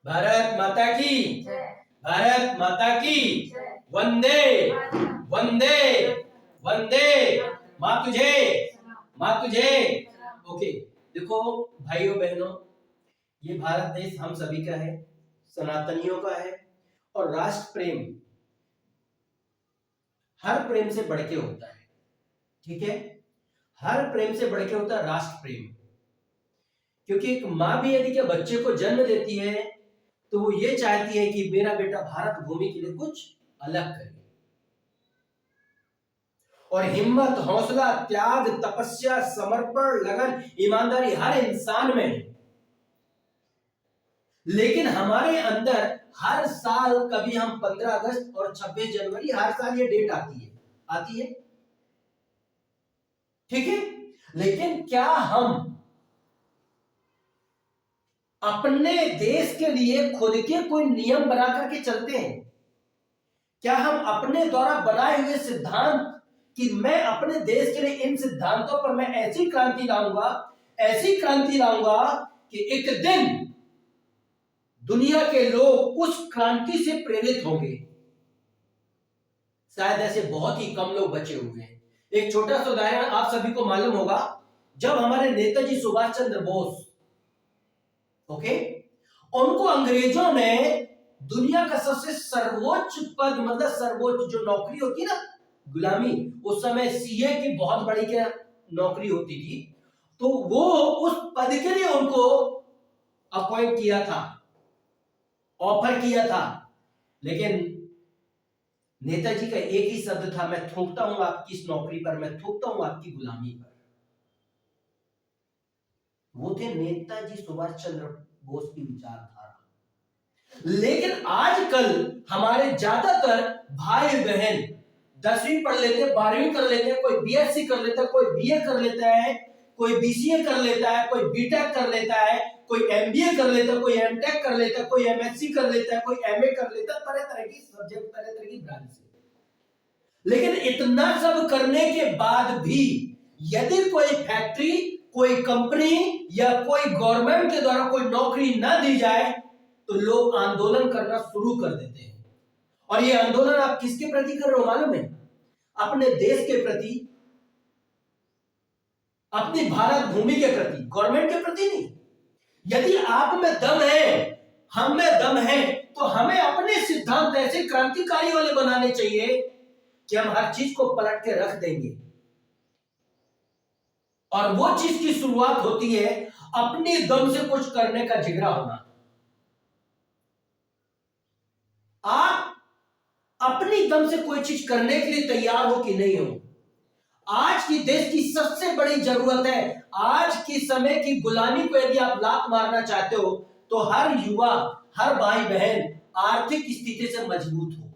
भारत माता की, भारत माता की, वंदे वंदे वंदे, माँ तुझे, माँ तुझे। ओके, देखो भाइयों बहनों, ये भारत देश हम सभी का है, सनातनियों का है। और राष्ट्र प्रेम हर प्रेम से बढ़ के होता है, ठीक है। हर प्रेम से बढ़ के होता है राष्ट्र प्रेम। क्योंकि एक माँ भी यदि के बच्चे को जन्म देती है तो वो ये चाहती है कि मेरा बेटा भारत भूमि के लिए कुछ अलग करे, और हिम्मत, हौसला, त्याग, तपस्या, समर्पण, लगन, ईमानदारी हर इंसान में है। लेकिन हमारे अंदर हर साल कभी हम 15 अगस्त और 26 जनवरी हर साल ये डेट आती है, ठीक है। लेकिन क्या हम अपने देश के लिए खुद के कोई नियम बना करके चलते हैं? क्या हम अपने द्वारा बनाए हुए सिद्धांत कि मैं अपने देश के लिए इन सिद्धांतों पर मैं ऐसी क्रांति लाऊंगा, ऐसी क्रांति लाऊंगा कि एक दिन दुनिया के लोग उस क्रांति से प्रेरित होंगे? शायद ऐसे बहुत ही कम लोग बचे हुए हैं। एक छोटा सा उदाहरण आप सभी को मालूम होगा, जब हमारे नेताजी सुभाष चंद्र बोस, ओके, उनको अंग्रेजों ने दुनिया का सबसे सर्वोच्च पद, मतलब सर्वोच्च जो नौकरी होती है ना, गुलामी, उस समय सीए की बहुत बड़ी क्या नौकरी होती थी, तो वो उस पद के लिए उनको अपॉइंट किया था, ऑफर किया था। लेकिन नेताजी का एक ही शब्द था, मैं थूकता हूं आपकी इस नौकरी पर, मैं थूकता हूं आपकी गुलामी पर। वो थे नेताजी सुभाष चंद्र बोस की विचारधारा। लेकिन आजकल हमारे ज्यादातर भाई बहन 10वीं पढ़ लेते हैं, 12वीं कर लेते हैं, कोई बीएससी कर लेता है, कोई बीए कर लेता है, कोई बीसीए कर लेता है, कोई बीटेक कर लेता है, कोई एमबीए कर लेता है, कोई एमटेक कर लेता है, कोई एमएससी कर लेता है, कोई एमए कर लेता है, तरह तरह की सब्जेक्ट, तरह तरह की ब्रांच। लेकिन इतना सब करने के बाद भी यदि कोई फैक्ट्री, कोई कंपनी या कोई गवर्नमेंट के द्वारा कोई नौकरी ना दी जाए तो लोग आंदोलन करना शुरू कर देते हैं। और ये आंदोलन आप किसके प्रति कर रहे हो मालूम है? अपने देश के प्रति, अपनी भारत भूमि के प्रति, गवर्नमेंट के प्रति नहीं। यदि आप में दम है, हम में दम है, तो हमें अपने सिद्धांत ऐसे क्रांतिकारी वाले बनाने चाहिए कि हम हर चीज को पलट के रख देंगे। और वो चीज की शुरुआत होती है अपने दम से कुछ करने का जिगरा होना। आप अपनी दम से कोई चीज करने के लिए तैयार हो कि नहीं हो? आज की देश की सबसे बड़ी जरूरत है, आज की समय की गुलामी को यदि आप लात मारना चाहते हो तो हर युवा, हर भाई बहन आर्थिक स्थिति से मजबूत हो।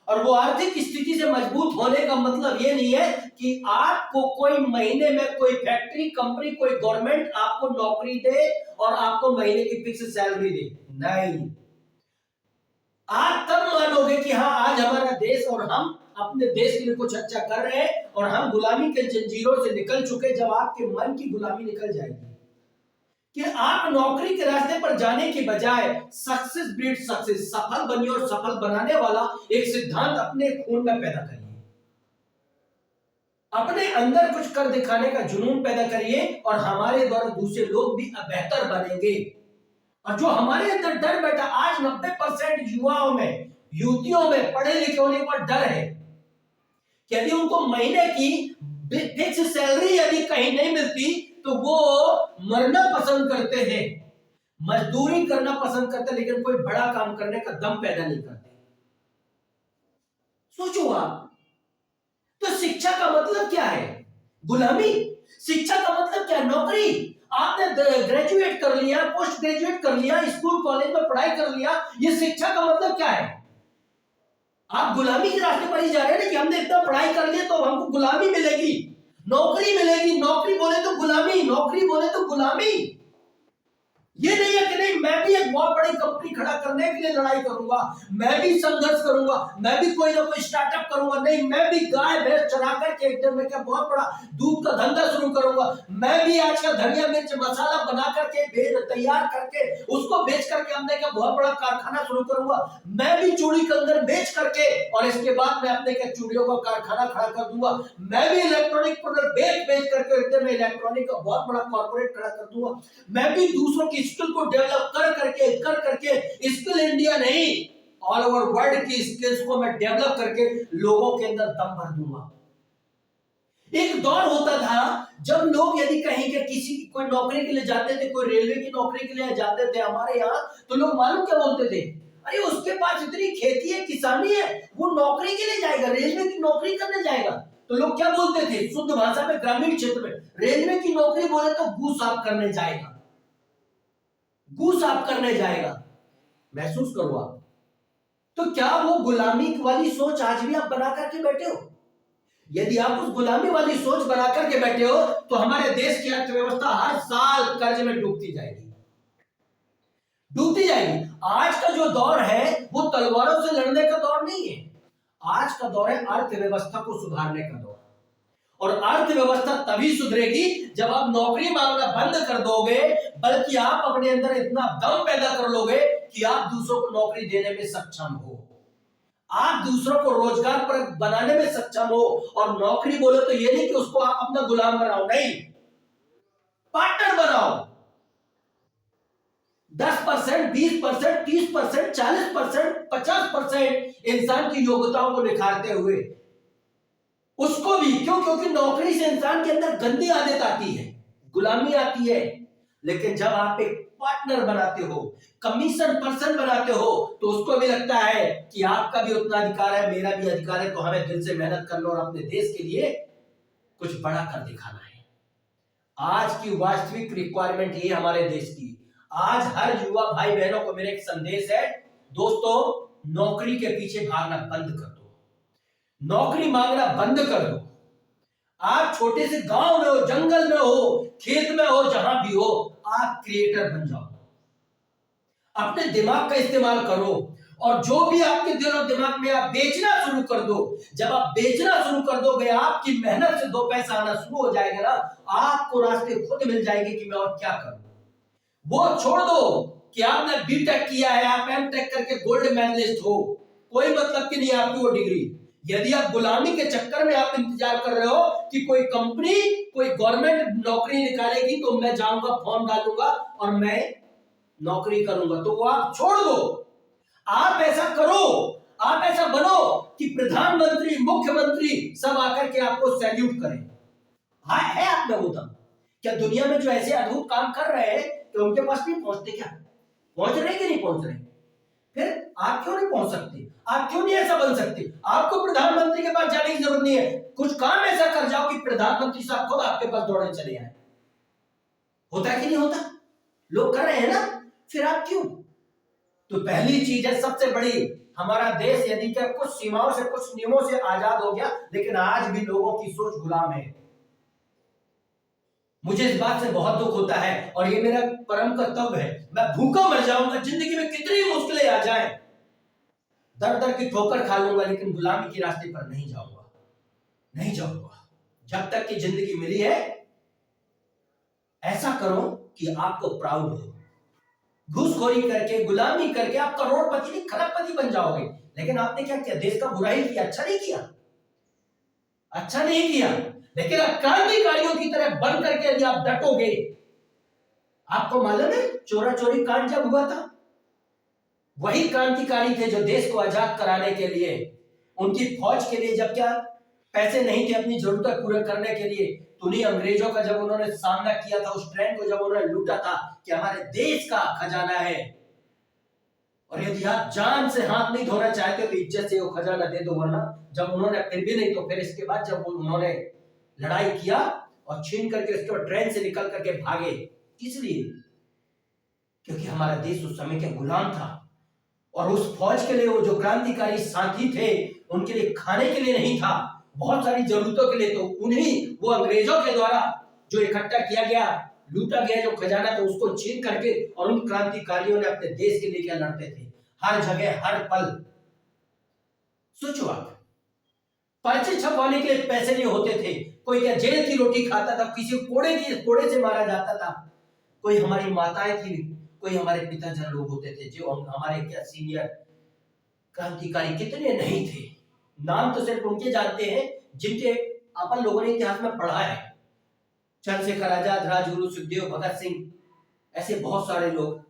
और वो आर्थिक स्थिति से मजबूत होने का मतलब ये नहीं है कि आपको कोई महीने में कोई फैक्ट्री, कंपनी, कोई गवर्नमेंट आपको नौकरी दे और आपको महीने की फिक्स सैलरी दे। नहीं, आप तब मानोगे कि हाँ आज हमारा देश और हम अपने देश के लिए कुछ अच्छा कर रहे हैं और हम गुलामी के जंजीरों से निकल चुके, जब आपके मन की गुलामी निकल जाएगी कि आप नौकरी के रास्ते पर जाने के बजाय सक्सेस ब्रीड सक्सेस, सफल बनिए और सफल बनाने वाला एक सिद्धांत अपने खून में पैदा करिए, अपने अंदर कुछ कर दिखाने का जुनून पैदा करिए और हमारे द्वारा दूसरे लोग भी बेहतर बनेंगे। और जो हमारे अंदर डर बैठा, आज 90% युवाओं में, युवतियों में पढ़े लिखे होने का डर है कि यदि उनको महीने की फिक्स सैलरी यदि कहीं नहीं मिलती तो वो मरना पसंद करते हैं, मजदूरी करना पसंद करते हैं, लेकिन कोई बड़ा काम करने का दम पैदा नहीं करते। सोचो आप, तो शिक्षा का मतलब क्या है? गुलामी। शिक्षा का मतलब क्या? नौकरी। आपने ग्रेजुएट कर लिया, पोस्ट ग्रेजुएट कर लिया, स्कूल कॉलेज में पढ़ाई कर लिया, ये शिक्षा का मतलब क्या है? आप गुलामी के रास्ते पर ही जा रहे हैं कि हमने इतना पढ़ाई कर लिया तो हमको गुलामी मिलेगी, नौकरी मिलेगी। नौकरी बोले तो गुलामी, नौकरी बोले तो गुलामी। ये नहीं है कि नहीं मैं भी एक बहुत बड़ी कंपनी खड़ा करने के लिए लड़ाई करूंगा, मैं भी संघर्ष करूंगा, मैं भी कोई ना कोई स्टार्टअप करूंगा, नहीं मैं भी गाय भैंस चरा करके एकदम में क्या बहुत बड़ा दूध का धंधा शुरू करूंगा, मैं भी आज का धनिया मिर्च मसाला बना करके तैयार करके उसको बेच करके हमने क्या बहुत बड़ा कारखाना शुरू करूंगा, मैं भी चूड़ी कंगन बेच करके और इसके बाद मैं अपने क्या चूड़ियों का कारखाना खड़ा कर दूंगा, मैं भी इलेक्ट्रॉनिक प्रोडक्ट बेच करके एकदम इलेक्ट्रॉनिक का बहुत बड़ा कॉर्पोरेट खड़ा कर दूंगा, मैं भी दूसरों की स्किल को डेवलप कर करके स्किल इंडिया नहीं ऑल ओवर वर्ल्ड की स्किल्स को मैं डेवलप करके लोगों के अंदर दम भर दूंगा। एक दौर होता था जब लोग यदि कहीं के किसी कोई नौकरी के लिए जाते थे, कोई रेलवे की नौकरी के लिए जाते थे हमारे यहाँ, तो लोग मालूम क्या बोलते थे, अरे उसके पास इतनी खेती है किसानी है वो नौकरी के लिए जाएगा, रेलवे की नौकरी करने जाएगा। तो लोग क्या बोलते थे शुद्ध भाषा में ग्रामीण क्षेत्र में, रेलवे की नौकरी बोले तो गू साफ करने जाएगा, गू साफ करने जाएगा। महसूस करो आप, तो क्या वो गुलामी वाली सोच आज भी आप बना करके बैठे हो? यदि आप उस गुलामी वाली सोच बना करके बैठे हो तो हमारे देश की अर्थव्यवस्था हर साल कर्ज में डूबती जाएगी, डूबती जाएगी। आज का जो दौर है वो तलवारों से लड़ने का दौर नहीं है, आज का दौर है अर्थव्यवस्था को सुधारने का दौर। और अर्थव्यवस्था तभी सुधरेगी जब आप नौकरी मांगना बंद कर दोगे, बल्कि आप अपने अंदर इतना दम पैदा कर लोगे कि आप दूसरों को नौकरी देने में सक्षम हो, आप दूसरों को रोजगार पर बनाने में सक्षम हो। और नौकरी बोले तो ये नहीं कि उसको आप अपना गुलाम बनाओ, नहीं, पार्टनर बनाओ। 10%, 20%, 30%, 40%, 50% इंसान की योग्यताओं को निखारते हुए उसको भी, क्यों? क्योंकि नौकरी से इंसान के अंदर गंदी आदत आती है, गुलामी आती है। लेकिन जब आप एक पार्टनर बनाते हो, कमीशन पर्सन बनाते हो, तो उसको भी लगता है कि आपका भी उतना अधिकार है, मेरा भी अधिकार है, तो हमें दिल से मेहनत करना और अपने देश के लिए कुछ बड़ा कर दिखाना है। आज की वास्तविक रिक्वायरमेंट ये हमारे देश की। आज हर युवा भाई बहनों को मेरा एक संदेश है, दोस्तों नौकरी के पीछे भागना बंद कर दो, नौकरी मांगना बंद कर दो। आप छोटे से गांव में हो, जंगल में हो, खेत में हो, जहां भी हो, आप क्रिएटर बन जाओ, अपने दिमाग का इस्तेमाल करो और जो भी आपके दिल और दिमाग में आप बेचना शुरू कर दो। जब आप बेचना शुरू कर दोगे, आपकी मेहनत से 2 पैसा आना शुरू हो जाएगा ना, आपको रास्ते खुद मिल जाएंगे कि मैं और क्या करूं। वो छोड़ दो कि आपने बीटेक किया है, आप एमटेक करके गोल्ड मेडलिस्ट हो, कोई मतलब की नहीं आपकी वो डिग्री। यदि आप गुलामी के चक्कर में आप इंतजार कर रहे हो कि कोई कंपनी, कोई गवर्नमेंट नौकरी निकालेगी तो मैं जाऊंगा, फॉर्म डालूंगा और मैं नौकरी करूंगा, तो वो आप छोड़ दो। आप ऐसा करो, आप ऐसा बनो कि प्रधानमंत्री, मुख्यमंत्री सब आकर के आपको सैल्यूट करें। हाँ, है आप में वो दम? क्या दुनिया में जो ऐसे अद्भुत काम कर रहे हैं तो उनके पास नहीं पहुंचते? क्या पहुंच रहे कि नहीं पहुंच रहे? फिर आप क्यों नहीं पहुंच सकते? आप क्यों नहीं ऐसा बन सकते? आपको प्रधानमंत्री के पास जाने की जरूरत नहीं है, कुछ काम ऐसा कर जाओ कि प्रधानमंत्री साहब खुद आपके पास दौड़े चले आए। होता है कि नहीं होता? लोग कर रहे हैं ना, फिर आप क्यों? तो पहली चीज है सबसे बड़ी, हमारा देश यदि क्या कुछ सीमाओं से, कुछ नियमों से आजाद हो गया, लेकिन आज भी लोगों की सोच गुलाम है। मुझे इस बात से बहुत दुख होता है और ये मेरा परम कर्तव्य है। मैं भूखा मर जाऊंगा, जिंदगी में कितनी मुश्किलें आ जाएं, दर दर की ठोकर खा लूंगा, लेकिन गुलामी के रास्ते पर नहीं जाऊंगा, नहीं जाऊंगा। जब तक की जिंदगी मिली है, ऐसा करो कि आपको प्राउड हो। घूसखोरी करके, गुलामी करके आप करोड़पति नहीं खरबपति बन जाओगे, लेकिन आपने क्या किया? देश का बुरा ही किया, अच्छा नहीं किया, अच्छा नहीं किया। लेकिन आप क्रांतिकारियों की तरह बन करके यदि आप डटोगे, आपको मालूम है चोरा चोरी कांड जब हुआ था, वही क्रांतिकारी थे जो देश को आजाद कराने के लिए, उनकी फौज के लिए जब क्या पैसे नहीं थे अपनी जरूरत पूरा करने के लिए, तो उन्हीं अंग्रेजों का जब उन्होंने सामना किया था, उस ट्रेन को जब उन्होंने लूटा था कि हमारे देश का खजाना है, और यदि आप जान से हाथ नहीं धोना चाहते तो इज्जत से वो खजाना दे दो, वरना जब उन्होंने फिर भी नहीं, तो फिर इसके बाद जब उन्होंने लड़ाई किया और छीन करके उसके बाद ट्रेन से निकल करके भागे, इसलिए क्योंकि हमारा देश उस समय के गुलाम था। और उस फौज के लिए वो जो क्रांतिकारी साथी थे, उनके लिए खाने के लिए नहीं था, बहुत सारी जरूरतों के लिए, तो उन्हीं वो अंग्रेजों के द्वारा जो इकट्ठा किया गया लूटा गया जो खजाना था उसको छीन करके, और उन क्रांतिकारियों ने अपने देश के लिए क्या लड़ते थे, हर जगह हर पल। सोचो आप, पर्चे छपवाने के लिए पैसे नहीं होते थे, कोई क्या जेल की रोटी खाता था, किसी कोड़े से मारा जाता था, कोई हमारी माताएं थी, कोई हमारे पिताजन लोग होते थे जो हमारे क्या सीनियर क्रांतिकारी कितने नहीं थे। नाम तो सिर्फ उनके जानते हैं जिनके अपन लोगों ने इतिहास में पढ़ा है। चंद्रशेखर आजाद, राजगुरु सुखदेव, भगत सिंह, ऐसे बहुत सारे लोग,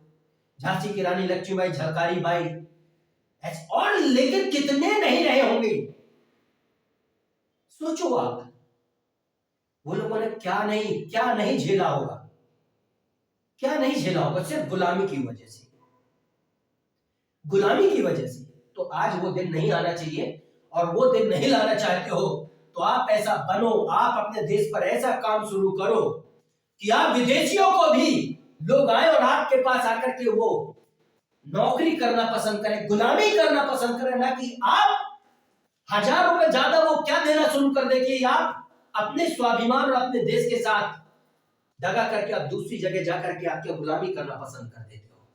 झांसी की रानी लक्ष्मीबाई, झलकारी बाई, और लेकिन कितने नहीं रहे होंगे। सोचो आप, वो लोगों ने क्या नहीं झेला होगा, क्या नहीं झेला होगा, सिर्फ गुलामी की वजह से, गुलामी की वजह से। तो आज वो दिन नहीं आना चाहिए, और वो दिन नहीं लाना चाहते हो तो आप ऐसा बनो, आप अपने देश पर ऐसा काम शुरू करो कि आप विदेशियों को भी लोग आए और आपके पास आकर के वो नौकरी करना पसंद करें, गुलामी करना पसंद करें, ना कि आप हजार रुपए ज्यादा वो क्या देना शुरू कर दे कि आप अपने स्वाभिमान और अपने देश के साथ दगा करके आप दूसरी जगह जाकर के आपके गुलामी करना पसंद कर देते हो।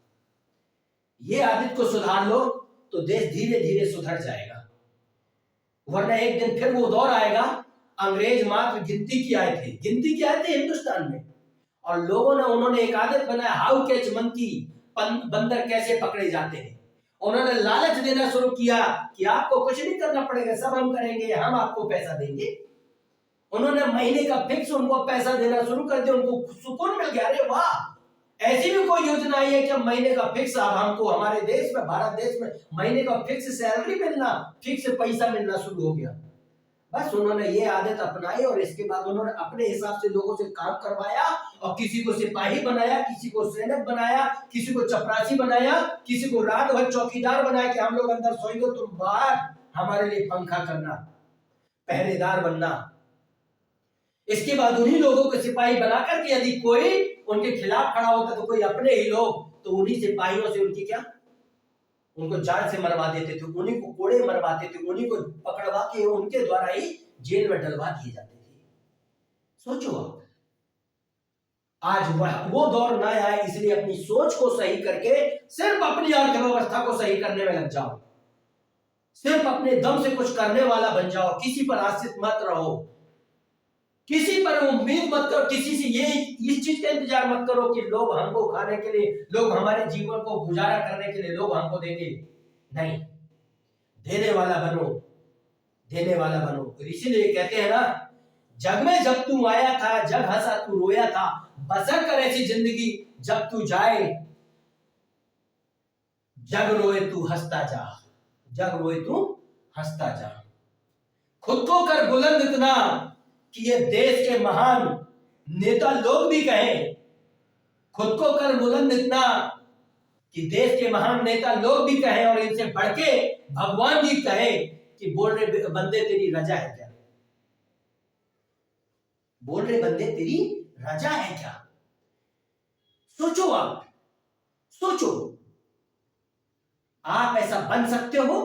ये आदत को सुधार लो तो देश धीरे धीरे सुधर जाएगा, वरना एक दिन फिर वो दौर आएगा। अंग्रेज मात्र गिनती की आए थे हिंदुस्तान में, और लोगों ने उन्होंने एक आदत बनाया, हाउ कैच मंकी, बंदर कैसे पकड़े जाते हैं। उन्होंने लालच देना शुरू किया कि आपको कुछ नहीं करना पड़ेगा, सब हम करेंगे, हम आपको पैसा देंगे। उन्होंने महीने का फिक्स उनको पैसा देना शुरू कर दिया, उनको सुकून मिल गया। अरे वाह, ऐसी भी कोई योजना आई है कि महीने का फिक्स, अब हमको हमारे देश में, भारत देश में महीने का फिक्स सैलरी मिलना, फिक्स पैसा मिलना शुरू हो गया। बस उन्होंने ये आदत अपनाई, और इसके बाद उन्होंने अपने हिसाब से लोगों से काम करवाया, और किसी को सिपाही बनाया, किसी को सैनिक बनाया, किसी को चपरासी बनाया, किसी को रात भर चौकीदार बनाया कि हम लोग अंदर सोएंगे, तुम बाहर हमारे लिए पंखा करना, पहरेदार बनना। इसके बाद उन्हीं लोगों को सिपाही बनाकर के यदि कोई उनके खिलाफ खड़ा होता तो कोई अपने ही लोग, तो उन्हीं सिपाहियों से उनकी क्या, उनको जान से मरवा देते थे, उन्हीं को कोड़े मरवाते थे, उन्हीं को पकड़वा के उनके द्वारा ही जेल में डलवा दिए जाते थे। सोचो आज वो दौर ना आए, इसलिए अपनी सोच को सही करके सिर्फ अपनी अर्थव्यवस्था को सही करने में लग जाओ, सिर्फ अपने दम से कुछ करने वाला बन जाओ, किसी पर आश्रित मत रहो, किसी पर उम्मीद मत करो, किसी से ये इस चीज का इंतजार मत करो कि लोग हमको खाने के लिए, लोग हमारे जीवन को गुजारा करने के लिए लोग हमको देंगे। नहीं, देने वाला बनो, देने वाला बनो। इसीलिए कहते हैं ना, जग में जब तू आया था, जग हंसा तू रोया था, बसर कर ऐसी जिंदगी जब तू जाए, जग रोए तू हंसता जा, जग रोए तू हंसता जा। खुद को कर बुलंद इतना कि ये देश के महान नेता लोग भी कहें, खुद को कर बुलंद इतना कि देश के महान नेता लोग भी कहें, और इनसे बढ़ के भगवान भी कहे कि बोल रहे बंदे तेरी रजा है क्या, बोल रहे बंदे तेरी रजा है क्या। सोचो आप, सोचो, आप ऐसा बन सकते हो,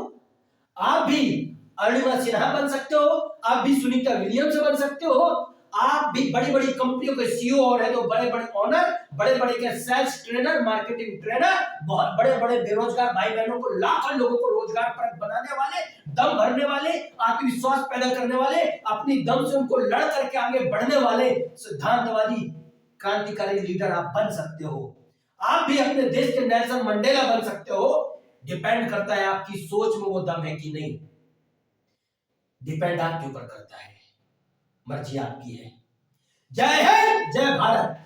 आप भी अरुणिमा सिन्हा बन सकते हो, आप भी सुनीता विलियम्स बन सकते हो, आप भी बड़ी बड़ी कंपनियों के सीईओ और है तो बड़े बड़े ऑनर, बड़े बड़े के सेल्स ट्रेनर, मार्केटिंग ट्रेनर, बहुत बड़े बड़े बेरोजगार भाई बहनों को, लाखों लोगों को रोजगार पर बनाने वाले, दम भरने वाले, आत्मविश्वास पैदा करने वाले, अपनी दम से उनको लड़ करके आगे बढ़ने वाले सिद्धांतवादी क्रांतिकारी लीडर आप बन सकते हो। आप भी अपने देश के नेल्सन मंडेला बन सकते हो। डिपेंड करता है आपकी सोच में वो दम है कि नहीं, डिपेंड आपके ऊपर करता है, मर्जी आपकी है। जय हिंद, जय भारत।